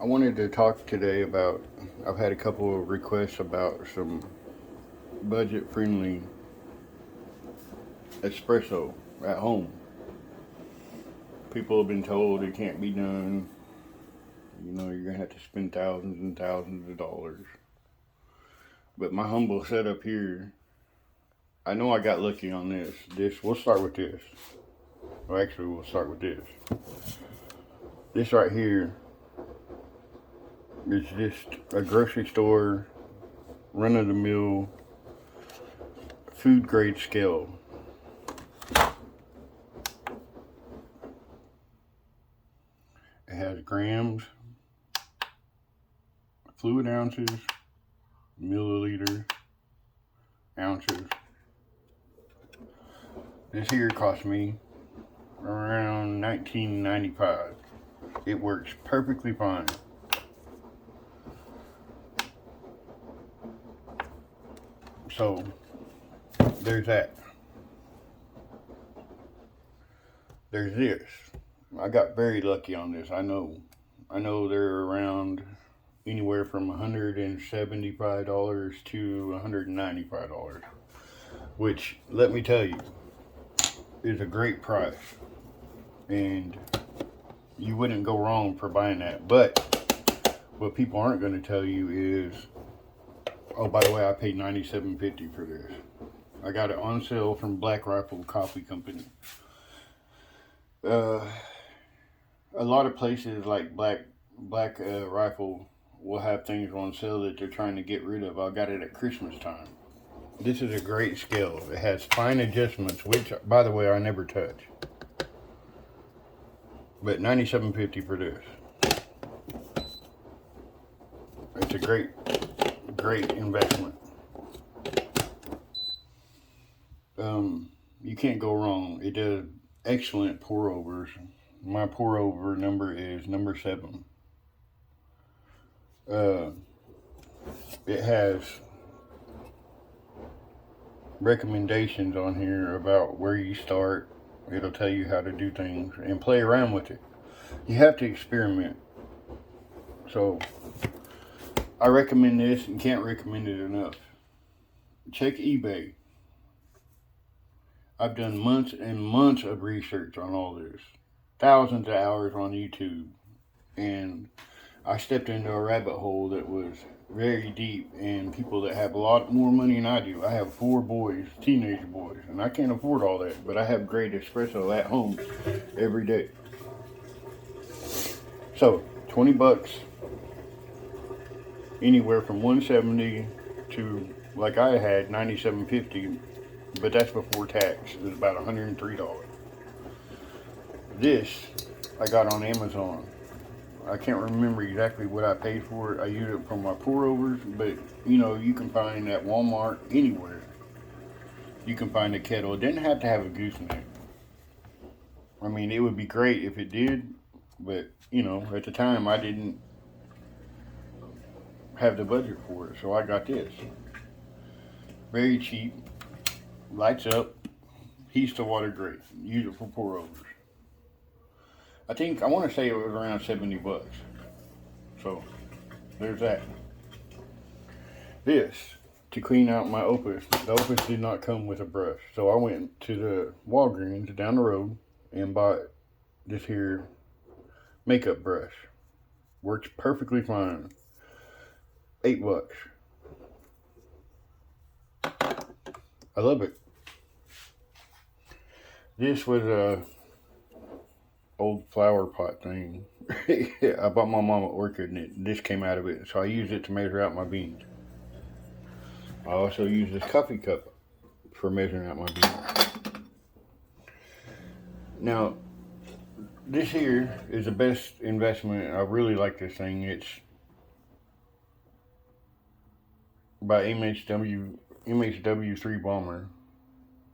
I wanted to talk today about. I've had a couple of requests about some budget friendly espresso at home. People have been told it can't be done. You're going to have to spend thousands and thousands of dollars. But my humble setup here, I know I got lucky on this. We'll start with this. Well, actually, we'll start with this. This right here is just a grocery store, run of the mill, food grade scale. It has grams, fluid ounces, milliliters, ounces. This here cost me around $19.95. It works perfectly fine. So there's that. There's this. I got very lucky on this. I know they're around anywhere from $175 to $195, which, let me tell you, is a great price. And you wouldn't go wrong for buying that. But what people aren't going to tell you is, oh, by the way, I paid $97.50 for this. I got it on sale from Black Rifle Coffee Company. A lot of places like Black Rifle will have things on sale that they're trying to get rid of. I got it at Christmas time. This is a great scale. It has fine adjustments, which, by the way, I never touch. But $97.50 for this. It's a great investment. You can't go wrong. It does excellent pour overs. My pour over number is number 7. It has recommendations on here about where you start. It'll tell you how to do things and play around with it. You have to experiment. So I recommend this and can't recommend it enough. Check eBay. I've done months and months of research on all this. Thousands of hours on YouTube. And I stepped into a rabbit hole that was very deep, and people that have a lot more money than I do. I have 4 boys, teenage boys, and I can't afford all that, but I have great espresso at home every day. So, $20, anywhere from 170 to, like I had, 97.50, but that's before tax. It was about $103. This I got on Amazon. I can't remember exactly what I paid for it. I use it for my pour overs, but you can find at Walmart anywhere. You can find a kettle. It didn't have to have a gooseneck. I mean, it would be great if it did, but at the time I didn't have the budget for it, so I got this. Very cheap, lights up, heats the water great. Use it for pour overs. I want to say it was around $70. So there's that. This, to clean out my Opus. The Opus did not come with a brush, so I went to the Walgreens down the road and bought this here makeup brush. Works perfectly fine. $8. I love it. This was a old flower pot thing. I bought my mom an orchid, and this came out of it, so I used it to measure out my beans. I also use this coffee cup for measuring out my beans. Now, this here is the best investment. I really like this thing. It's by MHW3 Bomber.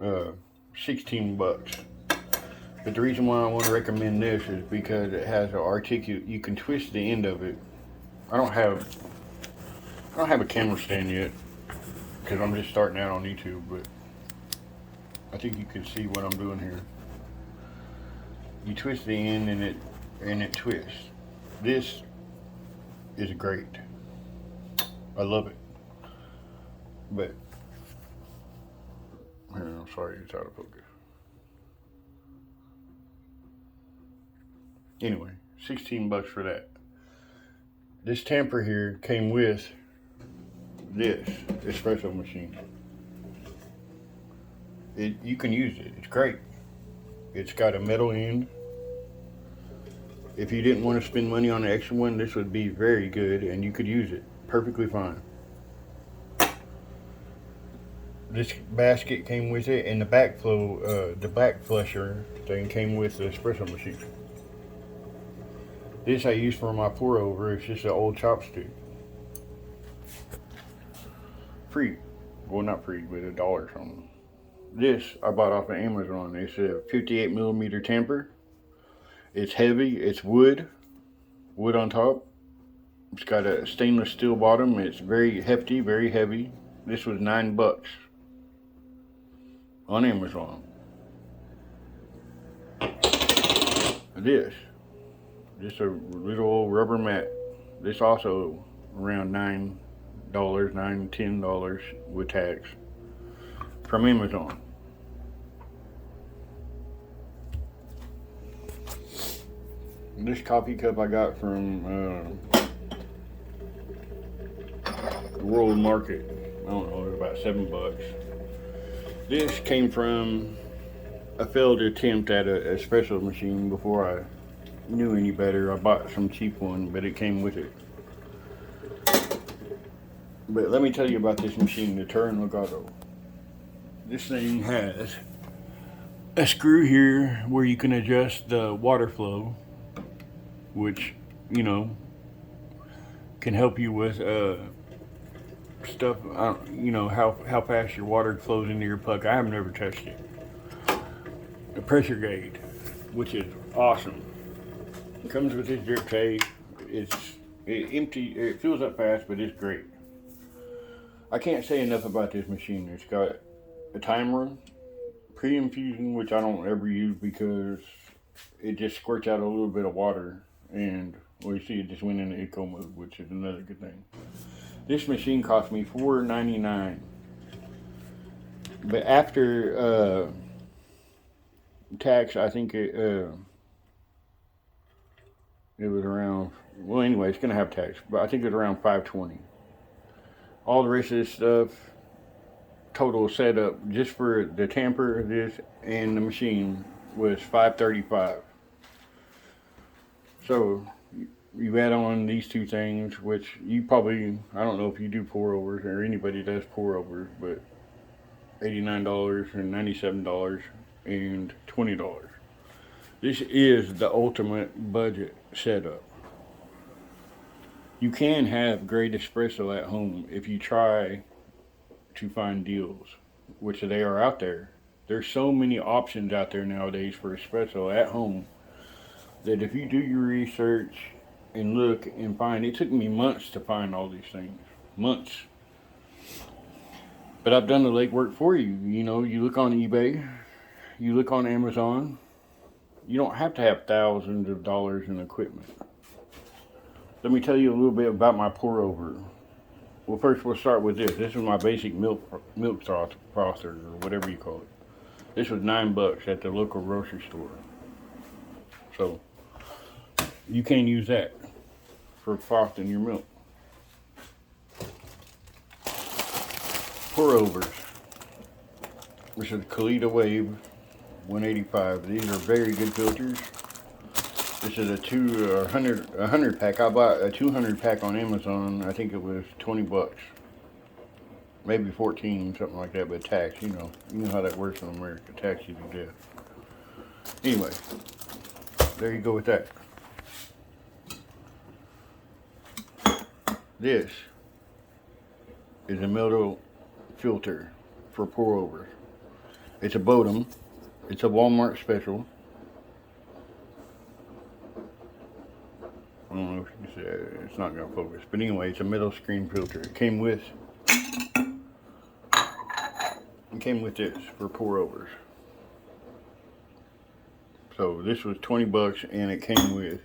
$16. But the reason why I want to recommend this is because it has an articulate. You can twist the end of it. I don't have a camera stand yet because I'm just starting out on YouTube, but I think you can see what I'm doing here. You twist the end and it twists. This is great. I love it. But I'm sorry, it's out of focus. Anyway, 16 bucks for that. This tamper here came with this espresso machine. You can use it. It's great. It's got a metal end. If you didn't want to spend money on the extra one, this would be very good, and you could use it perfectly fine. This basket came with it, and the back flusher thing came with the espresso machine. This I use for my pour over. It's just an old chopstick. Free. Well, not free, but $1 or something. This I bought off of Amazon. It's a 58 millimeter tamper. It's heavy. It's wood on top. It's got a stainless steel bottom. It's very hefty, very heavy. This was $9 on Amazon. This just a little old rubber mat. This also around $10 with tax from Amazon. This coffee cup I got from the World Market. I don't know, about $7. This came from a failed attempt at an espresso machine before I knew any better. I bought some cheap one, but it came with it. But let me tell you about this machine, the Turin Legato. This thing has a screw here where you can adjust the water flow, which, you know, can help you with stuff, you know, how fast your water flows into your puck. I have never touched it. A pressure gauge, which is awesome. It comes with this drip tape. It fills up fast, but it's great. I can't say enough about this machine. It's got a timer, pre-infusion, which I don't ever use because it just squirts out a little bit of water, and well, you see it just went into eco mode, which is another good thing. This machine cost me $4.99, but after tax, I think it was around, well, anyway, it's gonna have tax, but I think it's around $5.20. All the rest of this stuff, total setup just for the tamper, this, and the machine was $5.35. So you add on these two things, which you probably, I don't know if you do pour overs or anybody does pour overs, but $89 and $97 and $20. This is the ultimate budget setup. You can have great espresso at home if you try to find deals, which they are out there. There's so many options out there nowadays for espresso at home that if you do your research and look and find, it took me months to find all these things, months. But I've done the legwork for you. You know, you look on eBay, you look on Amazon. You don't have to have thousands of dollars in equipment. Let me tell you a little bit about my pour over. Well, first we'll start with this. This is my basic milk frother, or whatever you call it. This was $9 at the local grocery store. So you can use that for frothing your milk. Pour overs. This is Kalita Wave 185. These are very good filters. This is a 100 pack. I bought a 200 pack on Amazon. I think it was $20, maybe 14, something like that. But tax, you know how that works in America. Tax you to death. Anyway, there you go with that. This is a metal filter for pour overs. It's a Bodum. It's a Walmart special. I don't know if you can see it. It's not going to focus. But anyway, it's a metal screen filter. It came with this for pour overs. So this was $20 and it came with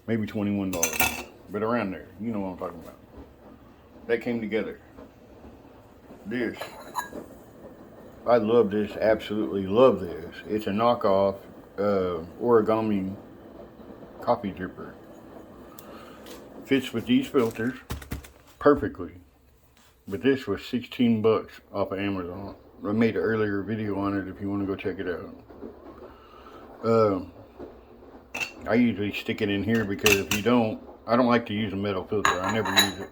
maybe $21. but around there. You know what I'm talking about. That came together. This. I love this. Absolutely love this. It's a knockoff origami coffee dripper. Fits with these filters perfectly. But this was 16 bucks off of Amazon. I made an earlier video on it if you want to go check it out. I usually stick it in here because if you don't, I don't like to use a metal filter. I never use it.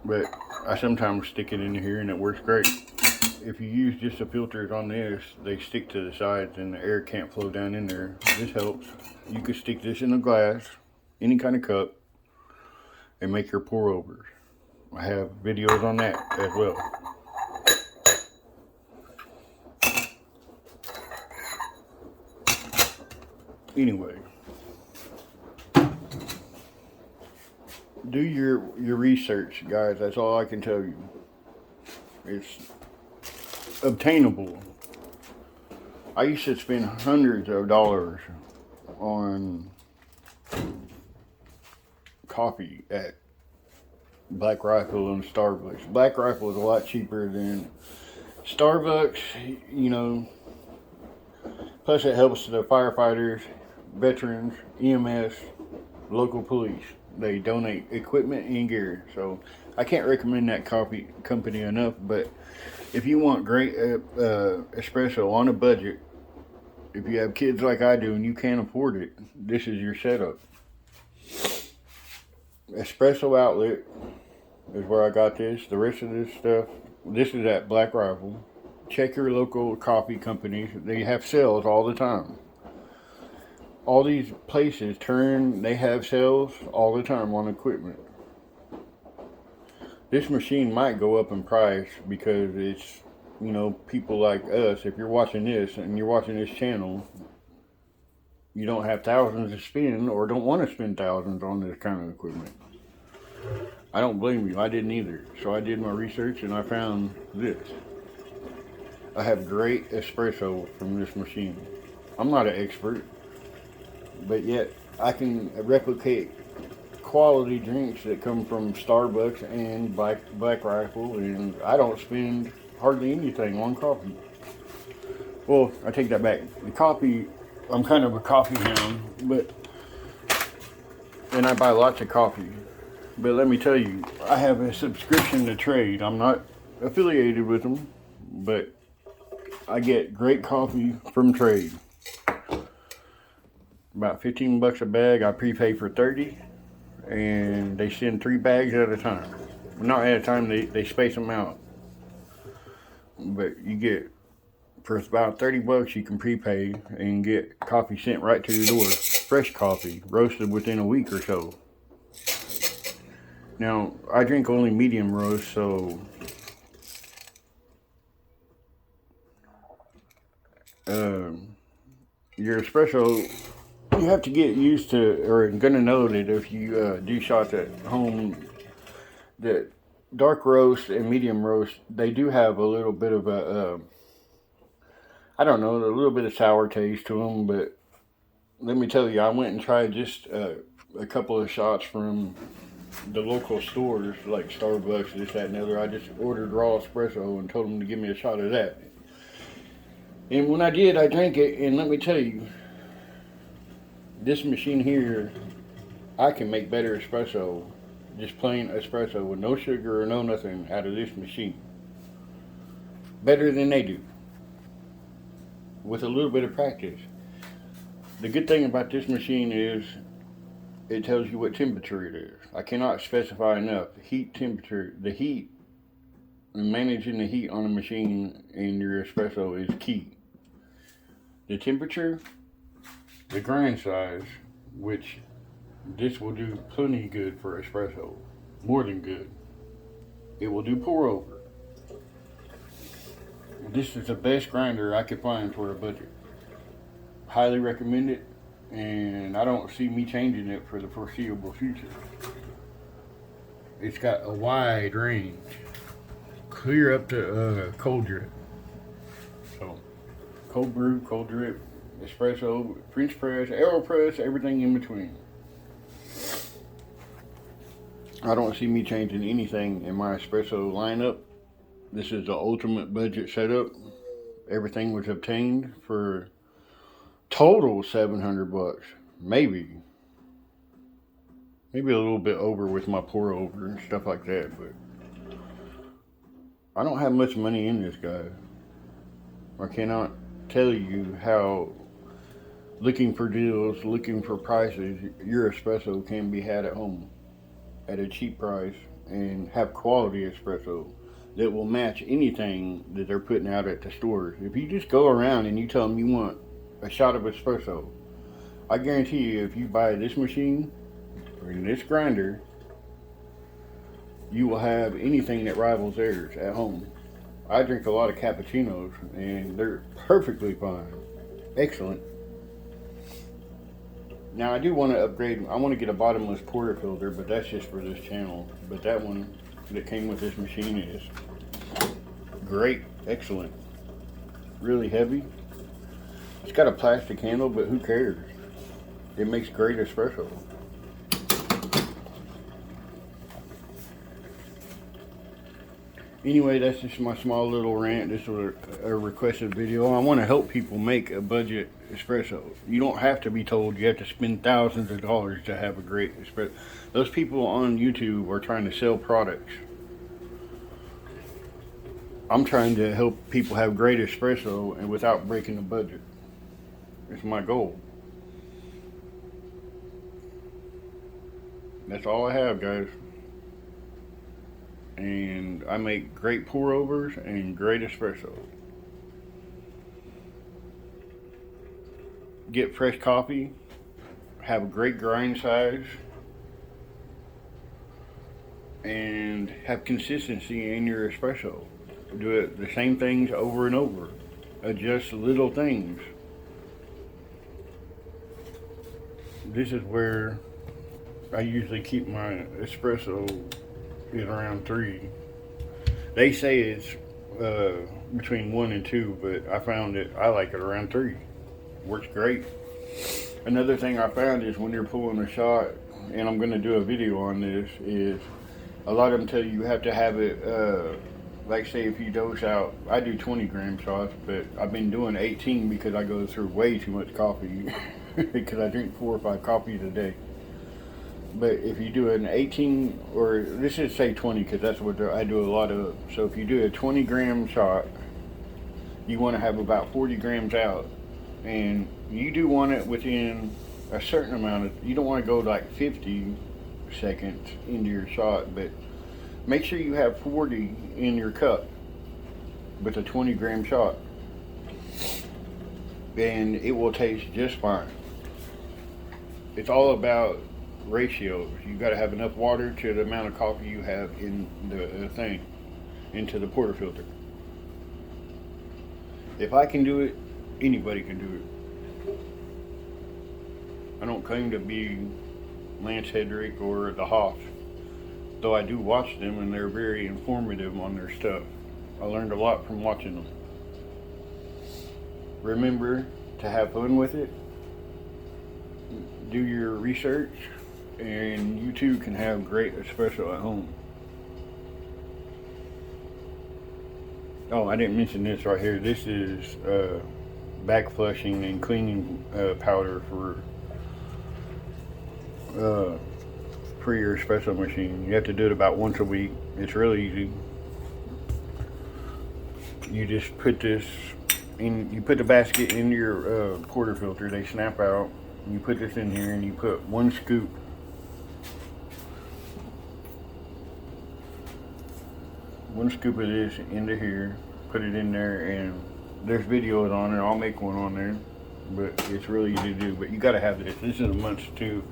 But I sometimes stick it in here and it works great. If you use just the filters on this, they stick to the sides and the air can't flow down in there. This helps. You could stick this in a glass, any kind of cup, and make your pour overs. I have videos on that as well. Anyway, do your research, guys. That's all I can tell you. It's obtainable. I used to spend hundreds of dollars on coffee at Black Rifle and Starbucks. Black Rifle is a lot cheaper than Starbucks, you know. Plus it helps the firefighters, veterans, EMS, local police. They donate equipment and gear. So I can't recommend that coffee company enough. But if you want great espresso on a budget, if you have kids like I do and you can't afford it, this is your setup. Espresso Outlet is where I got this. The rest of this stuff, this is at Black Rifle. Check your local coffee companies. They have sales all the time. All these places they have sales all the time on equipment. This machine might go up in price because it's, you know, people like us. If you're watching this and you're watching this channel, you don't have thousands to spend or don't want to spend thousands on this kind of equipment. I don't blame you. I didn't either. So I did my research and I found this. I have great espresso from this machine. I'm not an expert, but yet I can replicate quality drinks that come from Starbucks and Black Rifle, and I don't spend hardly anything on coffee. Well, I take that back. The coffee, I'm kind of a coffee hound, and I buy lots of coffee. But let me tell you, I have a subscription to Trade. I'm not affiliated with them, but I get great coffee from Trade. About 15 bucks a bag. I prepay for 30, and they send 3 bags at a time. Not at a time, they space them out. But you get, for about 30 bucks, you can prepay and get coffee sent right to your door. Fresh coffee, roasted within a week or so. Now, I drink only medium roast, so your espresso, you have to get used to, or gonna know that if you do shots at home, that dark roast and medium roast, they do have a little bit of a, I don't know, a little bit of sour taste to them. But let me tell you, I went and tried just a couple of shots from the local stores like Starbucks, this, that, and the other. I just ordered raw espresso and told them to give me a shot of that. And when I did, I drank it, and let me tell you, this machine here, I can make better espresso, just plain espresso with no sugar or no nothing out of this machine. Better than they do, with a little bit of practice. The good thing about this machine is it tells you what temperature it is. I cannot specify enough. Heat, temperature, the heat, and managing the heat on a machine in your espresso is key. The temperature, the grind size, which this will do plenty good for espresso, more than good. It will do pour over. This is the best grinder I could find for a budget. Highly recommend it, and I don't see me changing it for the foreseeable future. It's got a wide range, clear up to cold drip. So, cold brew, cold drip, espresso, French press, AeroPress, everything in between. I don't see me changing anything in my espresso lineup. This is the ultimate budget setup. Everything was obtained for total $700, maybe a little bit over with my pour over and stuff like that. But I don't have much money in this, guy. I cannot tell you how looking for deals, looking for prices, your espresso can be had at home at a cheap price and have quality espresso that will match anything that they're putting out at the stores. If you just go around and you tell them you want a shot of espresso, I guarantee you if you buy this machine or this grinder, you will have anything that rivals theirs at home. I drink a lot of cappuccinos and they're perfectly fine. Excellent. Now I do want to upgrade. I want to get a bottomless portafilter, but that's just for this channel. But that one that came with this machine is great. Excellent. Really heavy. It's got a plastic handle, but who cares? It makes great espresso. Anyway, that's just my small little rant. This was a requested video. I want to help people make a budget espresso. You don't have to be told you have to spend thousands of dollars to have a great espresso. Those people on YouTube are trying to sell products. I'm trying to help people have great espresso and without breaking the budget. It's my goal. That's all I have, guys. And I make great pour overs and great espresso. Get fresh coffee, have a great grind size, and have consistency in your espresso. Do it the same things over and over. Adjust little things. This is where I usually keep my espresso is around 3. They say it's between 1 and 2, but I found that I like it around 3. Works great. Another thing I found is when you're pulling a shot, and I'm going to do a video on this, is a lot of them tell you have to have it, like say if you dose out, I do 20 gram shots, but I've been doing 18 because I go through way too much coffee because I drink 4 or 5 coffees a day. But if you do an 18, or let's just say 20, because that's what I do a lot of. So if you do a 20 gram shot, you want to have about 40 grams out. And you do want it within a certain amount of, you don't want to go like 50 seconds into your shot, but make sure you have 40 in your cup with a 20 gram shot. And it will taste just fine. It's all about ratios. You got to have enough water to the amount of coffee you have in the thing, into the portafilter. If I can do it, anybody can do it. I don't claim to be Lance Hedrick or the Hoff, though I do watch them and they're very informative on their stuff. I learned a lot from watching them. Remember to have fun with it. Do your research, and you too can have great espresso at home. Oh, I didn't mention this right here. This is back flushing and cleaning powder for your espresso machine. You have to do it about once a week. It's really easy. You just put this in, you put the basket in your portafilter. They snap out. You put this in here and you put 1 scoop of this into here, put it in there, and there's videos on it. I'll make one on there, but it's really easy to do. But you got to have this. This is a must too,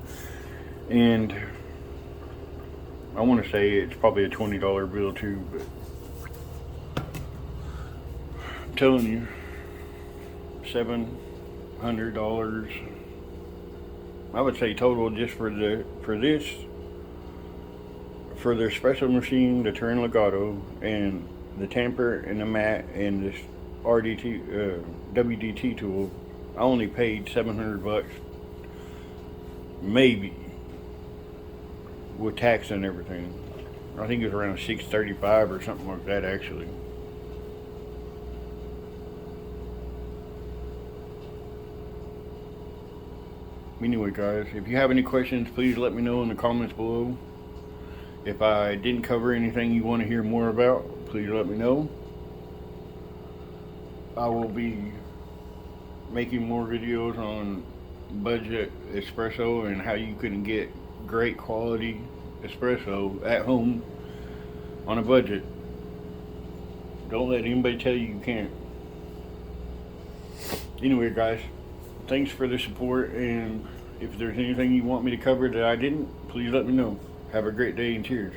and I want to say it's probably a $20 bill too, but I'm telling you, $700. I would say total just for the espresso machine, the turn legato, and the tamper and the mat and this WDT tool. I only paid $700, maybe. with tax and everything. I think it was around $635 or something like that, actually. Anyway, guys, if you have any questions, please let me know in the comments below. If I didn't cover anything you want to hear more about, please let me know. I will be making more videos on budget espresso and how you can get great quality espresso at home on a budget. Don't let anybody tell you you can't. Anyway, guys, thanks for the support, and if there's anything you want me to cover that I didn't, please let me know. Have a great day and cheers.